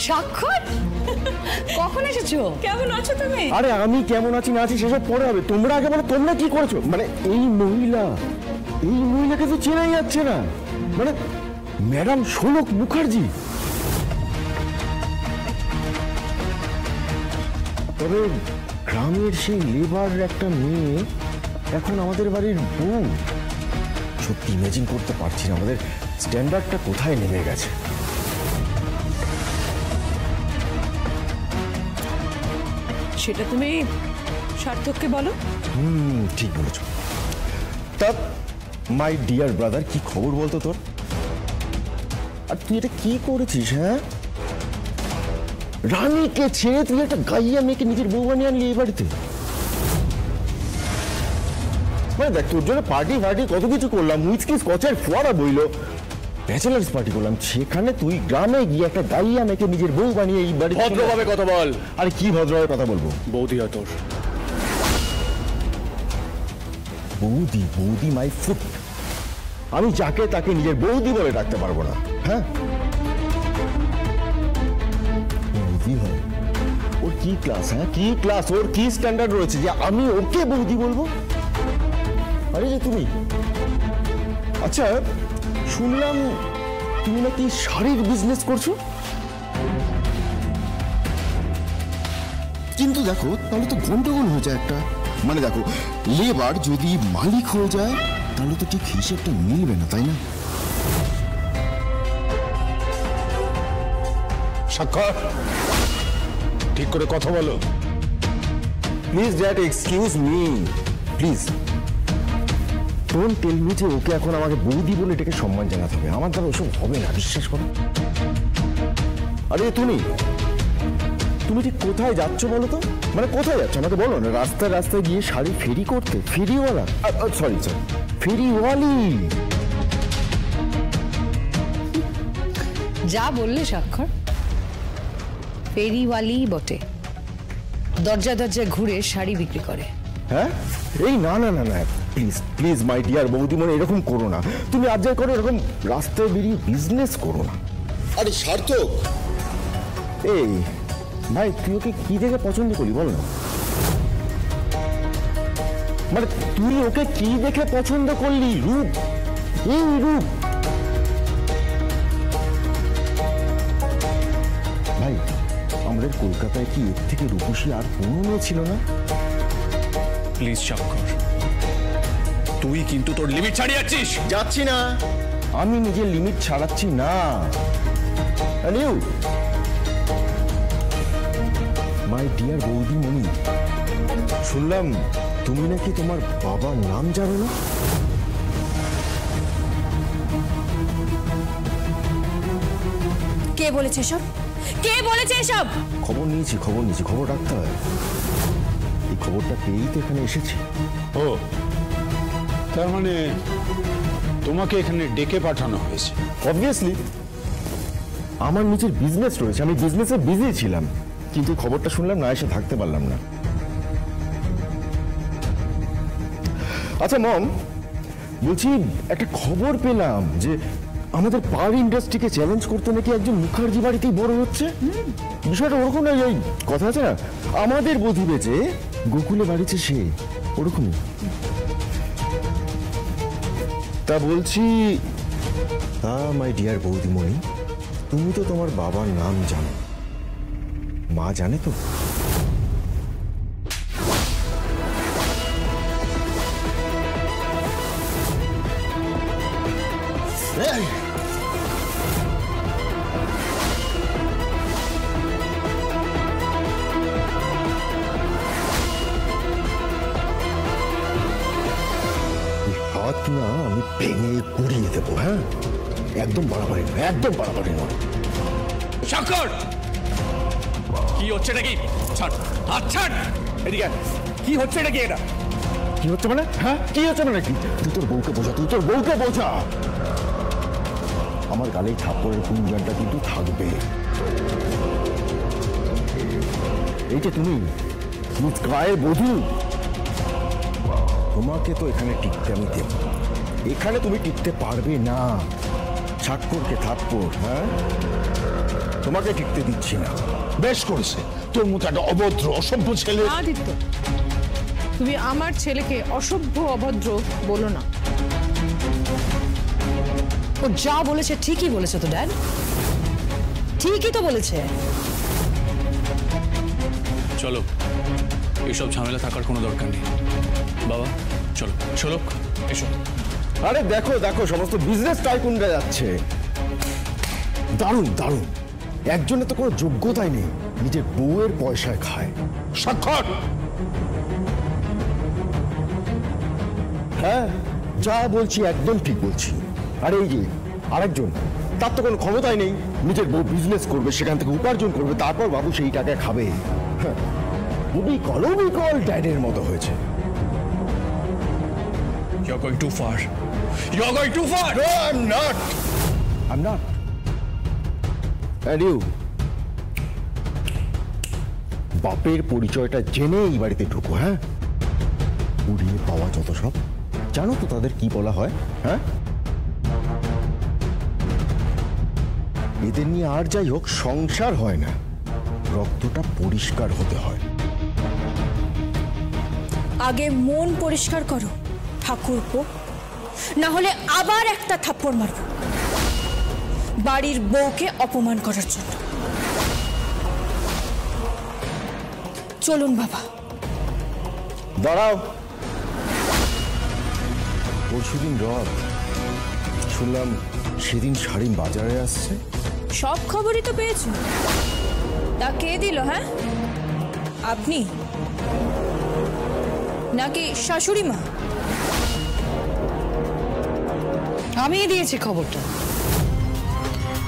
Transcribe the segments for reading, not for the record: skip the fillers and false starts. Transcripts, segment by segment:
স্বাক্ষর, কখন এসেছো? কেমন আছো তুমি? আরে আমি কেমন আছি না আছি সেসব পরে হবে, তোমরা আগে বলো তোমরা কি করেছো। মানে এই মহিলাকে তো চেনাই যাচ্ছে না, মানে ম্যাডাম শোলক মুখার্জি। তবে গ্রামের সেই লেবার একটা মেয়ে এখন আমাদের বাড়ির বউ, সত্যি ইমেজিন করতে পারছি না আমাদের স্ট্যান্ডার্ডটা কোথায় নেমে গেছে। সেটা তুমি সার্থককে বলো। ঠিক বলেছ। তা মাই ডিয়ার ব্রাদার, কি খবর বলতো তোর? আর তুই এটা কি করেছিস? হ্যাঁ, রানীকে ছেড়ে তুই একটা গাইয়া মেয়েকে নিজের বউ বানিয়ে আনলি এই বাড়িতে। মানে দেখ, তোর জন্য পার্টি কত কিছু করলাম, হুইস্কি স্কচের ফোয়ারা বইলো, ব্যাচেলার্স পার্টি করলাম, সেখানে তুই গ্রামে গিয়ে একটা গাইয়া মেয়েকে নিজের বউ বানিয়ে এই বাড়ি। ভদ্রভাবে কথা বল। আরে কি ভদ্রভাবে কথা বলবো? বৌদি হয় তোর। বৌদি মাই ফুট। আমি যাকে তাকে নিজের বৌদি বলে ডাকতে পারবো না। হ্যাঁ, বৌদি হয়? ওর কি ক্লাস? হ্যাঁ, কি ক্লাস? ওর কি স্ট্যান্ডার্ড রয়েছে যে আমি ওকে বৌদি বলবো? আরে যে তুমি, আচ্ছা শুনলাম তুমি নাকি শাড়ির বিজনেস করছো, কিন্তু দেখো তাহলে তো গন্ডগোল হয়ে যায় একটা। মানে দেখো, লেবার যদি মালিক হয়ে যায় তাহলে তো ঠিক হিসেবটা মিলবে না, তাই না? স্বাক্ষর, ঠিক করে কথা বলো। Please dad, excuse me please. Don't tell me যে ওকে এখন আমাকে বৌদি বলে এটাকে সম্মান জানাতে হবে। আমার দ্বারা ওসব হবে না, বিশ্বাস করো। আরে তুমি ঠিক কোথায় যাচ্ছ বলো তো? মানে কোথায় যাচ্ছ আমাকে বলো না। রাস্তায় গিয়ে শাড়ি ফেরি করতে? ফেরিওয়ালা, সরি ফেরিওয়ালি। যা বললে স্বাক্ষর, ফেরিওয়ালি বটে, দরজায় ঘুরে শাড়ি বিক্রি করে। হ্যাঁ, এই না প্লিজ মাই ডিয়ার বৌদি, মনে এরকম করো না। তুমি আজ যাই করো, এরকম রাস্তায় বেরিয়ে বিজনেস করো না। আরে সার্থক, এই ভাই তুই ওকে কি দেখে পছন্দ করলি বল না? মানে তুই ওকে কি দেখে পছন্দ করলি? রূপ, এই রূপ। ভাই আমাদের কলকাতায় কি এর থেকে রূপসী আর কোনো মেয়ে ছিল না? প্লিজ স্বাক্ষর, তুই কিন্তু তোর লিমিট ছাড়িয়ে যাচ্ছিস। যাচ্ছি না, আমি নিজের লিমিট ছাড়াচ্ছি না। মাই ডিয়ার বৌদিমণি, শুনলাম তুমি নাকি তোমার বাবার নাম জানো না? কে বলেছে এসব? খবর নিয়েছি, খবর রাখতে হয়। এই খবরটা পেয়েই তো এখানে এসেছি। ও, তার মানে তোমাকে এখানে ডেকে পাঠানো হয়েছে? অবভিয়াসলি, আমার নিজের বিজনেস রয়েছে, আমি বিজনেসে বিজি ছিলাম, কিন্তু খবরটা শুনলাম না, এসে থাকতে পারলাম না। আচ্ছা মম, বলছি একটা খবর পেলাম যে আমাদের পার ইন্ডাস্ট্রিকে চ্যালেঞ্জ করতে নাকি একজন মুখার্জি বাড়িতেই বড় হচ্ছে। বিষয়টা ওরকম নয়, ওই কথা আছে না, আমাদের বধূ বেচে গোকুলে বাড়িছে সে, ওরকমই। তা বলছি, মাই ডিয়ার বৌদিমণি, তুমি তো তোমার বাবার নাম জানো, মা জানে তো? হাত না আমি ভেঙে গুড়িয়ে দেবো। হ্যাঁ, একদম বাড়াবাড়ি নয়, একদম বাড়াবাড়ি নয়। স্বাক্ষর, কি হচ্ছে নাকি? ছাড়, হাত ছাড়। এদিকে কি হচ্ছে নাকি? এটা কি হচ্ছে মানে? হ্যাঁ, কি হচ্ছে মানে? কি তুই তোর বউকে বোঝা। আমার গালেই থাপ্পড়ের গুঞ্জনটা কিন্তু থাকবে। এই যে তুমি গায়ের বধূ, তোমাকে তো এখানে টিকতে আমি দেব। এখানে তুমি টিকতে পারবে না। স্বাক্ষরকে থাপ্পড়, হ্যাঁ তোমাকে টিকতে দিচ্ছি না। বেশ করেছে, তোর মতো একটা অভদ্র অসভ্য ছেলে। আদিত্য, তুমি আমার ছেলেকে অসভ্য অভদ্র বলো না। ও যা বলেছে ঠিকই বলেছে তো ড্যাড, ঠিকই তো বলেছে। চলো, এসব ঝামেলা থাকার কোনো দরকার নেই। বাবা চলো চলো, এসো। আরে দেখো দেখো, সমস্ত বিজনেস টাইকুনরা যাচ্ছে। দারুণ দারুণ, একজনের তো কোনো যোগ্যতাই নেই, নিজের বউয়ের পয়সায় খায়। স্বাক্ষর। হ্যাঁ, যা বলছি একদম ঠিক বলছি। আর এই যে আরেকজন, তার তো কোনো ক্ষমতাই নেই, নিজের বউ বিজনেস করবে, সেখান থেকে উপার্জন করবে, তারপর বাবু সেই টাকা খাবে। হ্যাঁ, অবিকল ড্যাডের মতো হয়েছে। You're going too far. You're going too far. No, I'm not. I'm not. And you? বাপের পরিচয়টা জেনে এই বাড়িতে ঢুকো। হ্যাঁ, উড়িয়ে পাওয়া যত সব, জানো তো তাদের কি বলা হয়? হ্যাঁ, এদের নিয়ে আর যাই হোক সংসার হয় না, রক্তটা পরিষ্কার হতে হয়। আগে মন পরিষ্কার করো ঠাকুরপো, না হলে আবার একটা থাপ্পড় মারব বাড়ির বউকে অপমান করার জন্য। চলুন বাবা। দাঁড়াও, পরশুদিন রথ, শুনলাম সেদিন শাড়ি বাজারে আসছে। সব খবরই তো পেয়েছো, তা কে দিল? হ্যাঁ, আপনি নাকি শাশুড়ি মা? আমি দিয়েছি খবরটা।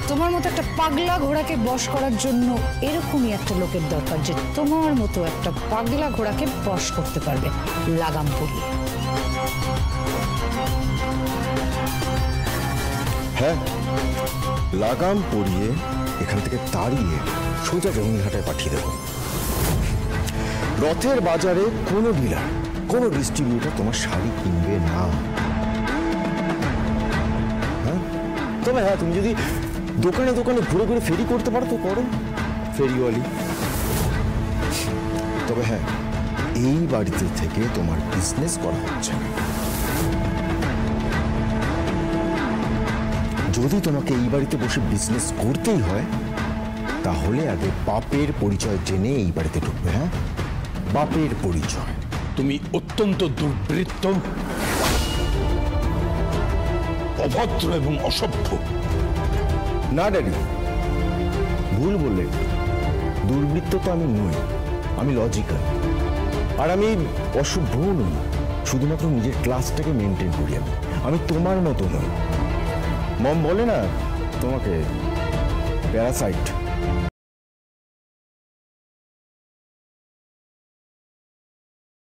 তোমার মতো একটা পাগলা ঘোড়াকে বশ করার জন্য এরকমই একটা লোকের দরকার, যে তোমার মতো একটা পাগলা ঘোড়াকে বশ করতে পারবে লাগাম পরিয়ে। হ্যাঁ, লাগাম পরিয়ে এখান থেকে তাড়িয়ে সোজা জঙ্গিঘাটায় পাঠিয়ে দেব। রথের বাজারে কোনো ডিলার, কোনো ডিস্ট্রিবিউটর তোমার শাড়ি কিনবে না। হ্যাঁ, তবে হ্যাঁ, তুমি যদি দোকানে দোকানে ঘুরে ঘুরে ফেরি করতে পারো তো করো, ফেরিওয়ালি। তবে হ্যাঁ, এই বাড়িতে থেকে তোমার বিজনেস করা হচ্ছে না। যদি তোমাকে এই বাড়িতে বসে বিজনেস করতেই হয়, তাহলে আগে বাপের পরিচয় জেনে এই বাড়িতে ঢুকবে। হ্যাঁ, বাপের পরিচয়। তুমি অত্যন্ত দুর্বৃত্ত, অভদ্র এবং অসভ্য। না ড্যাডি, ভুল বললে। দুর্বৃত্ত তো আমি নই, আমি লজিক্যাল। আর আমি অসভ্যও নই, শুধুমাত্র নিজের ক্লাসটাকে মেনটেন করি। আমি তোমার মতো নই। মম বলে না তোমাকে প্যারাসাইট।